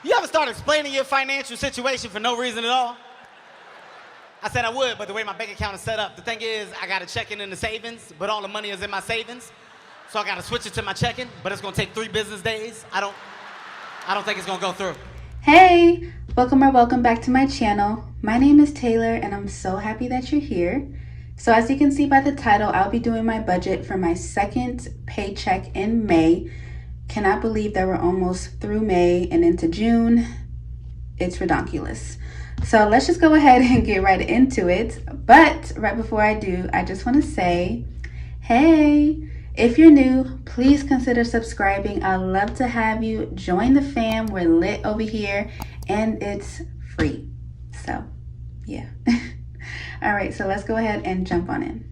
You ever start explaining your financial situation for no reason at all? I said I would, but the way my bank account is set up, the thing is, I got a checking in the savings, but all the money is in my savings. So I got to switch it to my checking, but it's going to take 3 business days. I don't think it's going to go through. Hey, welcome back to my channel. My name is Taylor, and I'm so happy that you're here. So as you can see by the title, I'll be doing my budget for my second paycheck in May. Cannot believe that we're almost through May and into June. It's redonkulous. So let's just go ahead and get right into it. But right before I do, I just want to say, hey, if you're new, please consider subscribing. I'd love to have you join the fam. We're lit over here and it's free. So yeah. All right, so let's go ahead and jump on in.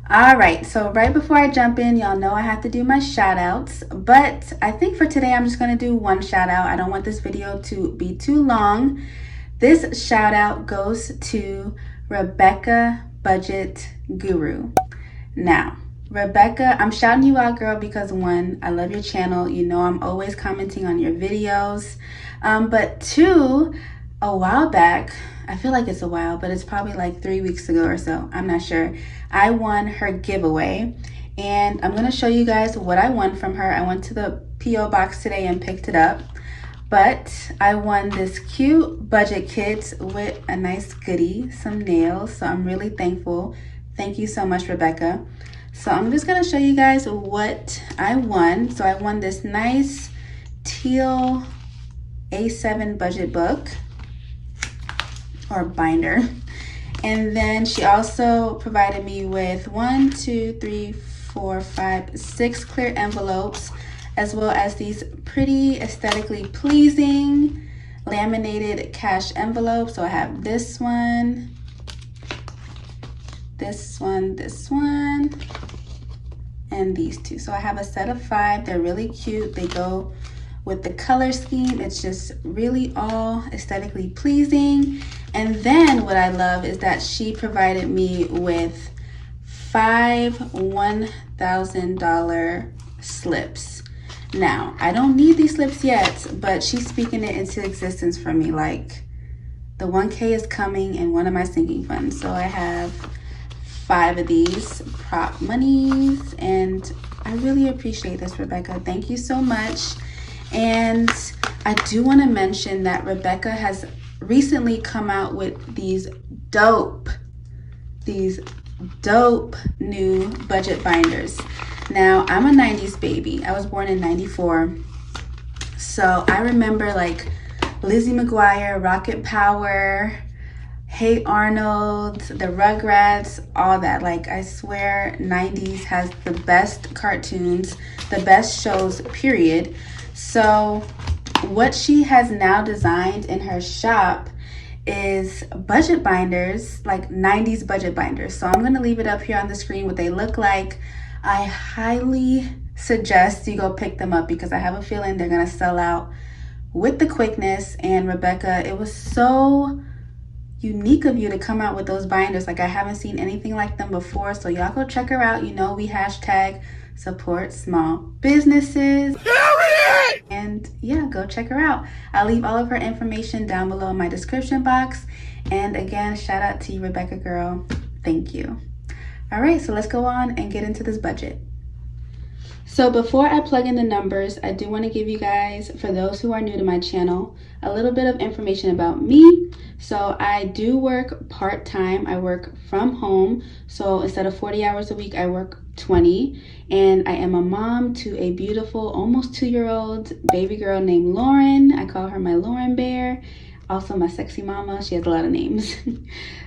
All right, so right before I jump in, y'all know I have to do my shout outs, but I think for today I'm just gonna do one shout out. I don't want this video to be too long. This shout out goes to Rebecca Budget Guru. Now, Rebecca, I'm shouting you out, girl, because one, I love your channel. You know I'm always commenting on your videos. But two, a while back, I feel like it's a while, but it's probably like 3 weeks ago or so, I'm not sure, I won her giveaway. And I'm going to show you guys what I won from her. I went to the P.O. box today and picked it up. But I won this cute budget kit with a nice goodie, some nails. So I'm really thankful. Thank you so much, Rebecca. So I'm just going to show you guys what I won. So I won this nice teal A7 budget book or binder. And then she also provided me with 6 clear envelopes, as well as these pretty aesthetically pleasing laminated cash envelopes. So I have this one, this one, this one, and these two. So I have a set of 5. They're really cute. They go with the color scheme. It's just really all aesthetically pleasing. And then what I love is that she provided me with 5 $1,000 slips. Now, I don't need these slips yet, but she's speaking it into existence for me. Like, the 1K is coming in one of my sinking funds. So I have 5 of these prop monies, and I really appreciate this, Rebecca. Thank you so much. And I do want to mention that Rebecca has recently come out with these dope new budget binders. Now, I'm a 90s baby. I was born in 94. So I remember like Lizzie McGuire, Rocket Power, Hey Arnold, the Rugrats, all that. Like, I swear 90s has the best cartoons, the best shows, period. So what she has now designed in her shop is budget binders, like 90s budget binders. So I'm going to leave it up here on the screen what they look like. I highly suggest you go pick them up because I have a feeling they're going to sell out with the quickness. And Rebecca, it was so unique of you to come out with those binders. Like, I haven't seen anything like them before. So y'all go check her out. You know, we hashtag support small businesses. And yeah, go check her out. I'll leave all of her information down below in my description box. And again, shout out to you, Rebecca girl. Thank you. All right, so let's go on and get into this budget. So before I plug in the numbers, I do want to give you guys, for those who are new to my channel, a little bit of information about me. So I do work part-time. I work from home. So instead of 40 hours a week, I work 20. And I am a mom to a beautiful, almost 2-year-old baby girl named Lauren. I call her my Lauren Bear. Also my sexy mama. She has a lot of names.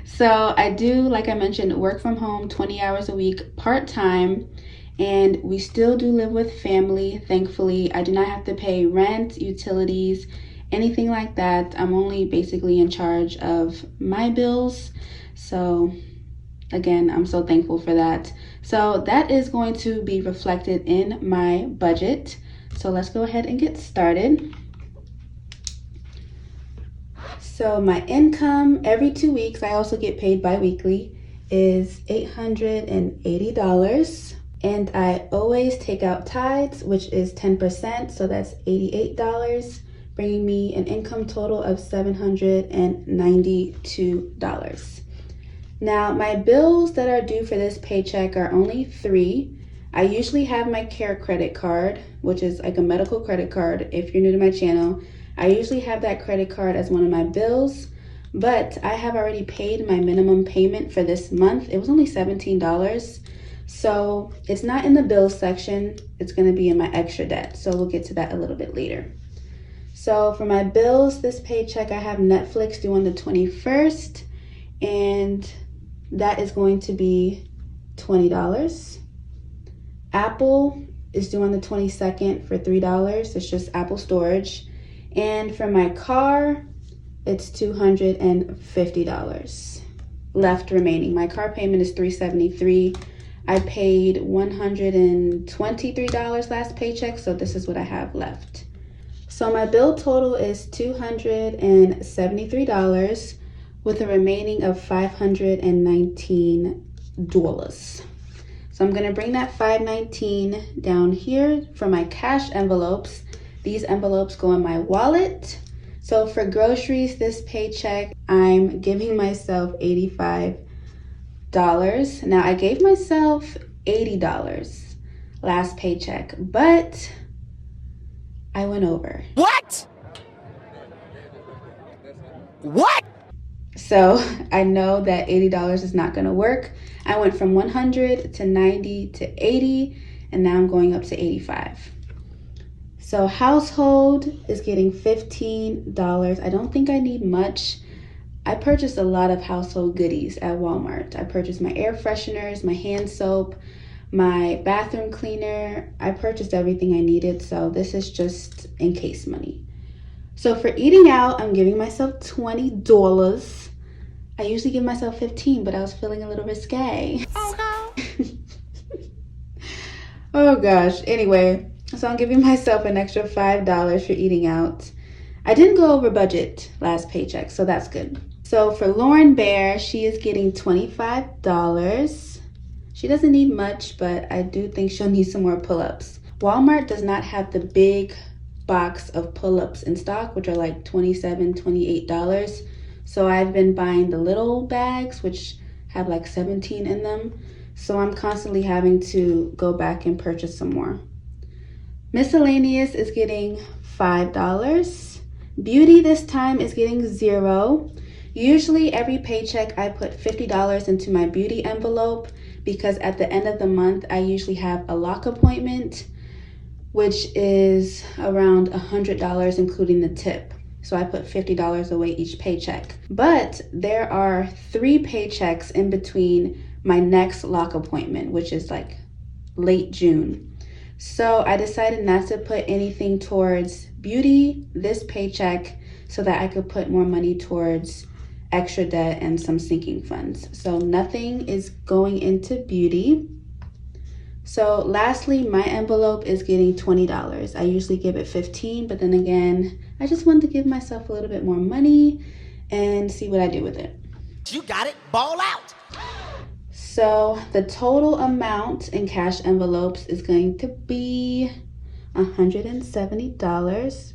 So I do, like I mentioned, work from home 20 hours a week, part-time. And we still do live with family, thankfully. I do not have to pay rent, utilities, anything like that. I'm only basically in charge of my bills. So again, I'm so thankful for that. So that is going to be reflected in my budget. So let's go ahead and get started. So my income every 2 weeks, I also get paid bi-weekly, is $880. And I always take out tithes, which is 10%, so that's $88. bringing me an income total of $792. Now, my bills that are due for this paycheck are only 3. I usually have my care credit card, which is like a medical credit card. If you're new to my channel, I usually have that credit card as one of my bills, but I have already paid my minimum payment for this month. It was only $17. So it's not in the bills section. It's going to be in my extra debt. So we'll get to that a little bit later. So for my bills, this paycheck, I have Netflix due on the 21st, and that is going to be $20. Apple is due on the 22nd for $3. It's just Apple storage. And for my car, it's $250 left remaining. My car payment is $373. I paid $123 last paycheck, so this is what I have left. So my bill total is $273 with a remaining of $519. So I'm gonna bring that $519 down here for my cash envelopes. These envelopes go in my wallet. So for groceries this paycheck, I'm giving myself $85. Now I gave myself $80 last paycheck, but I went over. What? What? So I know that $80 is not gonna work. I went from 100 to 90 to 80, and now I'm going up to 85. So household is getting $15. I don't think I need much. I purchased a lot of household goodies at Walmart. I purchased my air fresheners, my hand soap, my bathroom cleaner. I purchased everything I needed, so this is just in case money. So for eating out, I'm giving myself $20. I usually give myself 15, but I was feeling a little risque. Oh no. Oh gosh, anyway, so I'm giving myself an extra $5 for eating out. I didn't go over budget last paycheck, so that's good. So for Lauren Bear, she is getting $25. She doesn't need much, but I do think she'll need some more pull-ups. Walmart does not have the big box of pull-ups in stock, which are like $27, $28. So I've been buying the little bags, which have like 17 in them. So I'm constantly having to go back and purchase some more. Miscellaneous is getting $5. Beauty this time is getting $0. Usually every paycheck I put $50 into my beauty envelope because at the end of the month I usually have a lock appointment, which is around $100 including the tip. So I put $50 away each paycheck. But there are 3 paychecks in between my next lock appointment, which is like late June. So I decided not to put anything towards beauty this paycheck so that I could put more money towards extra debt and some sinking funds. So nothing is going into beauty. So lastly, my envelope is getting $20. I usually give it $15, but then again, I just wanted to give myself a little bit more money and see what I do with it. You got it. Ball out. So the total amount in cash envelopes is going to be $170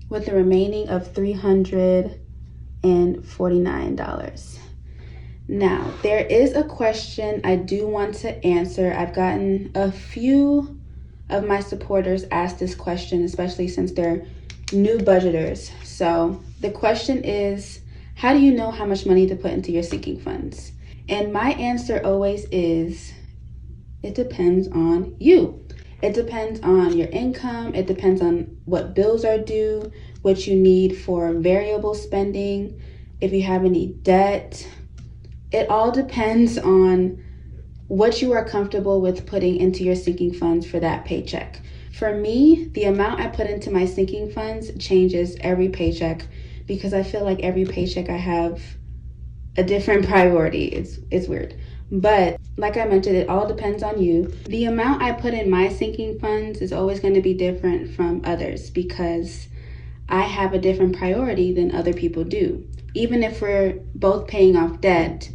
with the remaining of $349. Now, there is a question I do want to answer. I've gotten a few of my supporters ask this question, especially since they're new budgeters. So the question is, how do you know how much money to put into your sinking funds? And my answer always is, it depends on you. It depends on your income. It depends on what bills are due, what you need for variable spending, if you have any debt. It all depends on what you are comfortable with putting into your sinking funds for that paycheck. For me, the amount I put into my sinking funds changes every paycheck because I feel like every paycheck I have a different priority. It's weird. But like I mentioned, it all depends on you. The amount I put in my sinking funds is always going to be different from others because I have a different priority than other people do. Even if we're both paying off debt,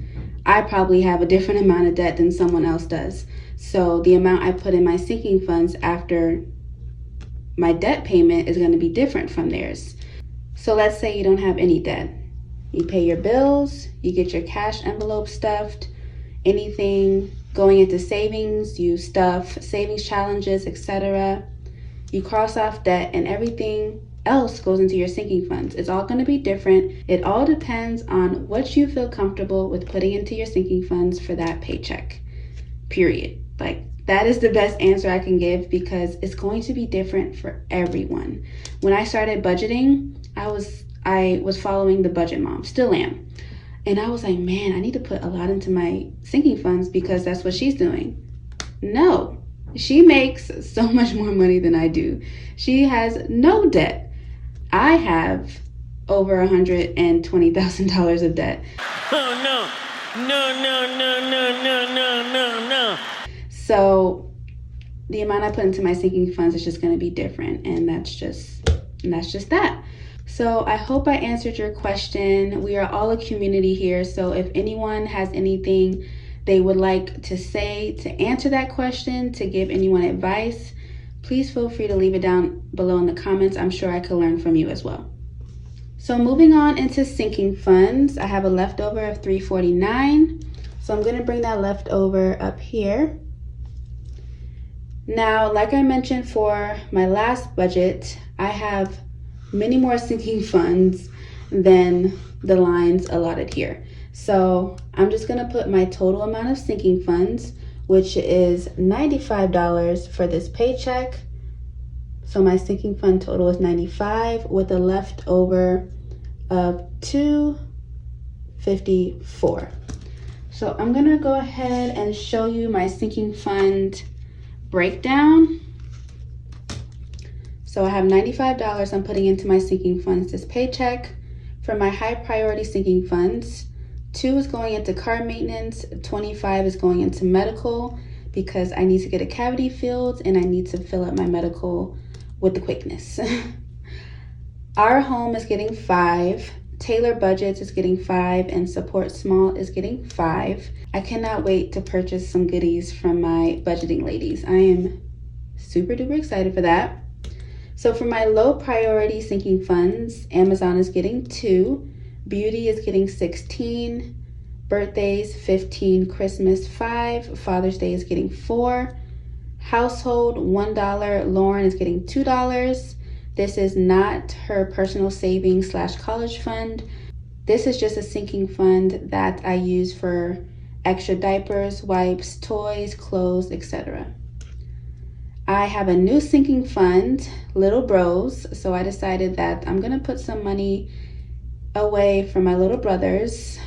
I probably have a different amount of debt than someone else does. So the amount I put in my sinking funds after my debt payment is going to be different from theirs. So let's say you don't have any debt. You pay your bills, you get your cash envelope stuffed, anything going into savings, you stuff savings challenges, etc. You cross off debt, and everything else goes into your sinking funds. It's all going to be different. It all depends on what you feel comfortable with putting into your sinking funds for that paycheck, period. Like, that is the best answer I can give, because it's going to be different for everyone. When I started budgeting, I was following the budget mom, still am. And I was like, man, I need to put a lot into my sinking funds because that's what she's doing. No, she makes so much more money than I do. She has no debt. I have over $120,000 of debt. Oh, no. No. So the amount I put into my sinking funds is just going to be different. And that's just that. So I hope I answered your question. We are all a community here. So if anyone has anything they would like to say to answer that question, to give anyone advice, please feel free to leave it down below in the comments. I'm sure I could learn from you as well. So moving on into sinking funds, I have a leftover of $349. So I'm going to bring that leftover up here. Now, like I mentioned for my last budget, I have many more sinking funds than the lines allotted here. So I'm just going to put my total amount of sinking funds, which is $95 for this paycheck. So my sinking fund total is $95 with a leftover of $254. So I'm going to go ahead and show you my sinking fund breakdown. So I have $95 I'm putting into my sinking funds this paycheck. For my high priority sinking funds, $2 is going into car maintenance, $25 is going into medical because I need to get a cavity filled and I need to fill up my medical with the quickness. Our home is getting $5, Taylorbudgets is getting $5, and Support Small is getting $5. I cannot wait to purchase some goodies from my budgeting ladies. I am super duper excited for that. So for my low priority sinking funds, Amazon is getting $2, beauty is getting $16, birthdays $15, Christmas $5, Father's Day is getting $4, household $1, Lauren is getting $2. This is not her personal savings / college fund. This is just a sinking fund that I use for extra diapers, wipes, toys, clothes, etc. I have a new sinking fund, Little Bros, so I decided that I'm going to put some money away for my little brothers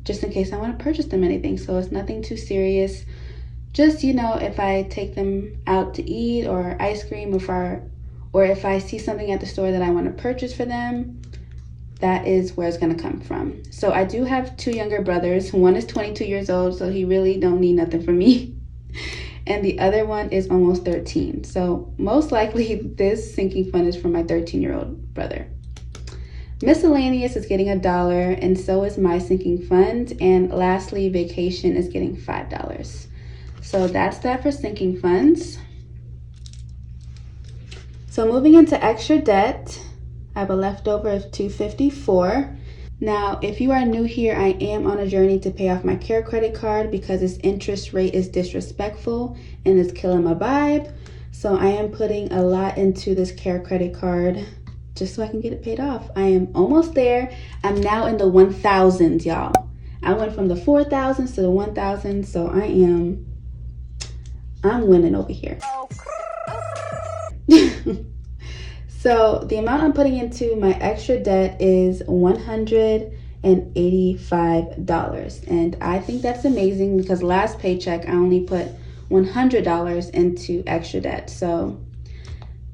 just in case I want to purchase them anything. So it's nothing too serious. Just, you know, if I take them out to eat or ice cream, or if I see something at the store that I want to purchase for them, that is where it's going to come from. So I do have 2 younger brothers. One is 22 years old, so he really don't need nothing from me. And the other one is almost 13. So most likely this sinking fund is for my 13-year-old brother. Miscellaneous is getting $1, and so is my sinking fund. And lastly, vacation is getting $5. So that's that for sinking funds. So moving into extra debt, I have a leftover of $254. Now, if you are new here, I am on a journey to pay off my care credit card because its interest rate is disrespectful and it's killing my vibe. So I am putting a lot into this care credit card just so I can get it paid off. I am almost there. I'm now in the 1,000s, y'all. I went from the 4,000s to the 1,000, so I'm winning over here. So the amount I'm putting into my extra debt is $185. And I think that's amazing because last paycheck, I only put $100 into extra debt. So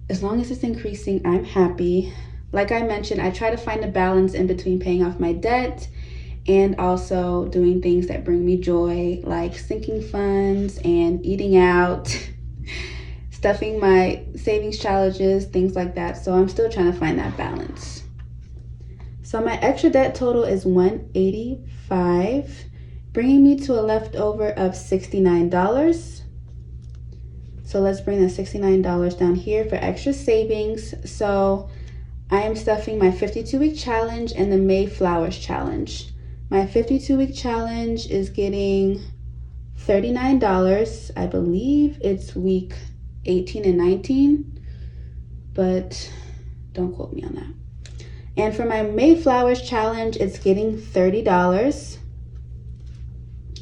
as long as it's increasing, I'm happy. Like I mentioned, I try to find a balance in between paying off my debt and also doing things that bring me joy, like sinking funds and eating out, stuffing my savings challenges, things like that. So I'm still trying to find that balance. So my extra debt total is $185, bringing me to a leftover of $69. So let's bring the $69 down here for extra savings. So I am stuffing my 52-week challenge and the May Flowers challenge. My 52-week challenge is getting $39. I believe it's week 18 and 19, but don't quote me on that. And for my May Flowers challenge, it's getting $30.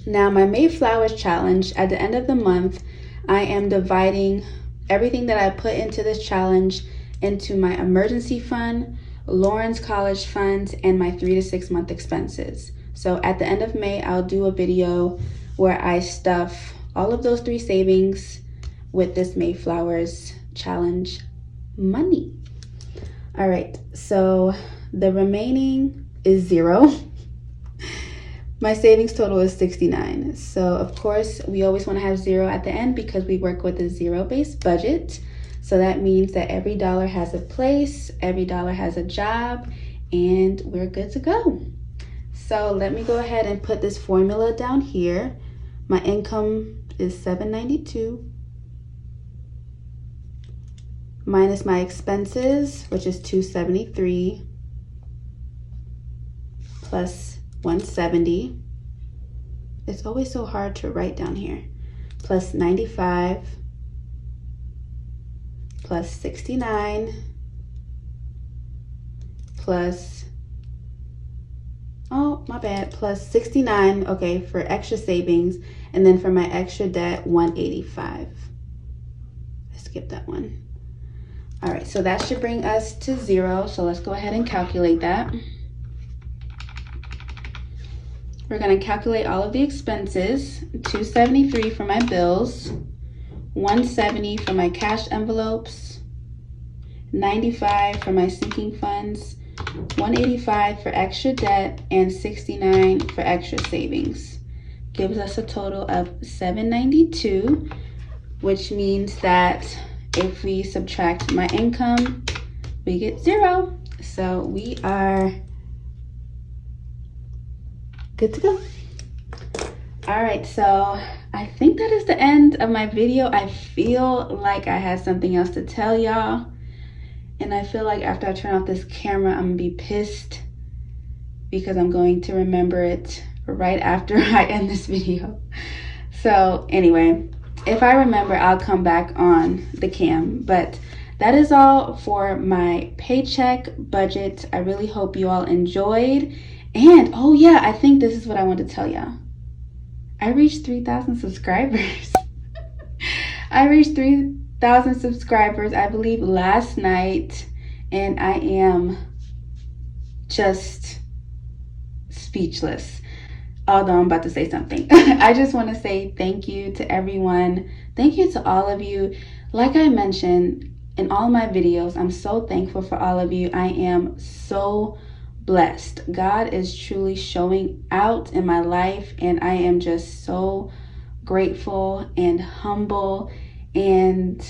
Now my May Flowers challenge, at the end of the month, I am dividing everything that I put into this challenge into my emergency fund, Lauren's college funds, and my 3 to 6 month expenses. So at the end of May, I'll do a video where I stuff all of those 3 savings with this May Flowers challenge money. All right, so the remaining is 0. My savings total is 69. So of course, we always want to have 0 at the end because we work with a zero-based budget. So that means that every dollar has a place, every dollar has a job, and we're good to go. So let me go ahead and put this formula down here. My income is $792 minus my expenses, which is $273 plus $170. It's always so hard to write down here. Plus $95 plus $69 plus, oh my bad, plus $69, okay, for extra savings, and then for my extra debt, $185. I skipped that one. All right, so that should bring us to 0. So let's go ahead and calculate that. We're gonna calculate all of the expenses. $273 for my bills, $170 for my cash envelopes, $95 for my sinking funds, $185 for extra debt, and $69 for extra savings. Gives us a total of $792, which means that if we subtract my income, we get 0. So we are good to go. All right, so I think that is the end of my video. I feel like I had something else to tell y'all, and I feel like after I turn off this camera, I'm gonna be pissed because I'm going to remember it right after I end this video. So anyway, if I remember, I'll come back on the cam, but that is all for my paycheck budget. I really hope you all enjoyed. And oh yeah, I think this is what I want to tell y'all. I reached 3,000 subscribers. I reached 3,000 subscribers, I believe, last night, and I am just speechless. Although I'm about to say something. I just want to say thank you to everyone. Thank you to all of you. Like I mentioned in all my videos, I'm so thankful for all of you. I am so blessed. God is truly showing out in my life, and I am just so grateful and humble, and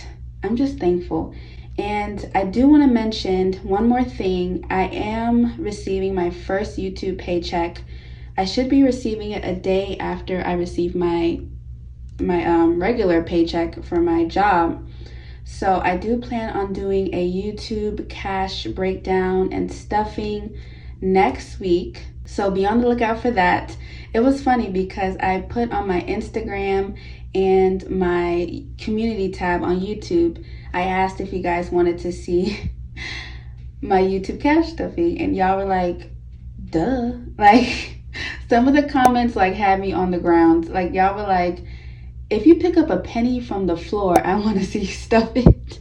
I'm just thankful. And I do want to mention one more thing. I am receiving my first YouTube paycheck. I should be receiving it a day after I receive my regular paycheck for my job. So I do plan on doing a YouTube cash breakdown and stuffing next week. So be on the lookout for that. It was funny because I put on my Instagram and my community tab on YouTube, I asked if you guys wanted to see my YouTube cash stuffing, and y'all were like, duh. Like, some of the comments like had me on the ground. Like, y'all were like, if you pick up a penny from the floor, I want to see you stuff it.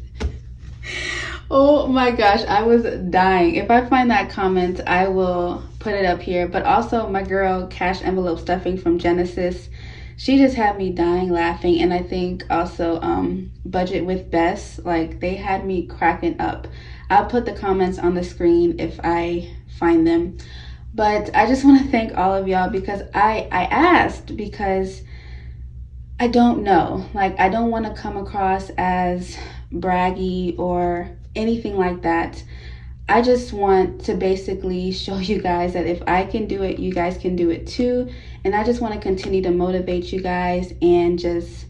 Oh my gosh, I was dying. If I find that comment, I will put it up here. But also my girl Cash Envelope Stuffing from Genesis, she just had me dying laughing. And I think also Budget with Bess, like, they had me cracking up. I'll put the comments on the screen if I find them. But I just want to thank all of y'all because I asked because I don't know. Like, I don't want to come across as braggy or anything like that. I just want to basically show you guys that if I can do it, you guys can do it too. And I just want to continue to motivate you guys and just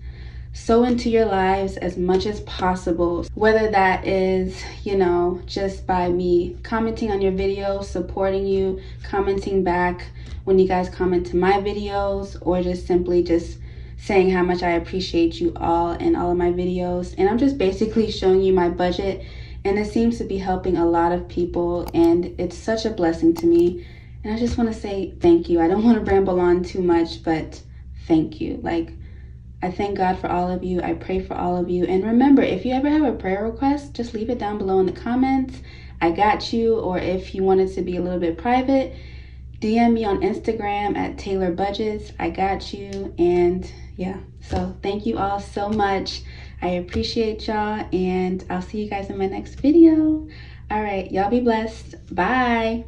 sow into your lives as much as possible, whether that is, you know, just by me commenting on your videos, supporting you, commenting back when you guys comment to my videos, or just simply just saying how much I appreciate you all in all of my videos. And I'm just basically showing you my budget, and it seems to be helping a lot of people, and it's such a blessing to me. And I just want to say thank you. I don't want to ramble on too much, but thank you. Like, I thank God for all of you. I pray for all of you. And remember, if you ever have a prayer request, just leave it down below in the comments. I got you. Or if you want it to be a little bit private, DM me on Instagram at Taylorbudgets. I got you. And yeah, so thank you all so much. I appreciate y'all, and I'll see you guys in my next video. All right, y'all be blessed. Bye.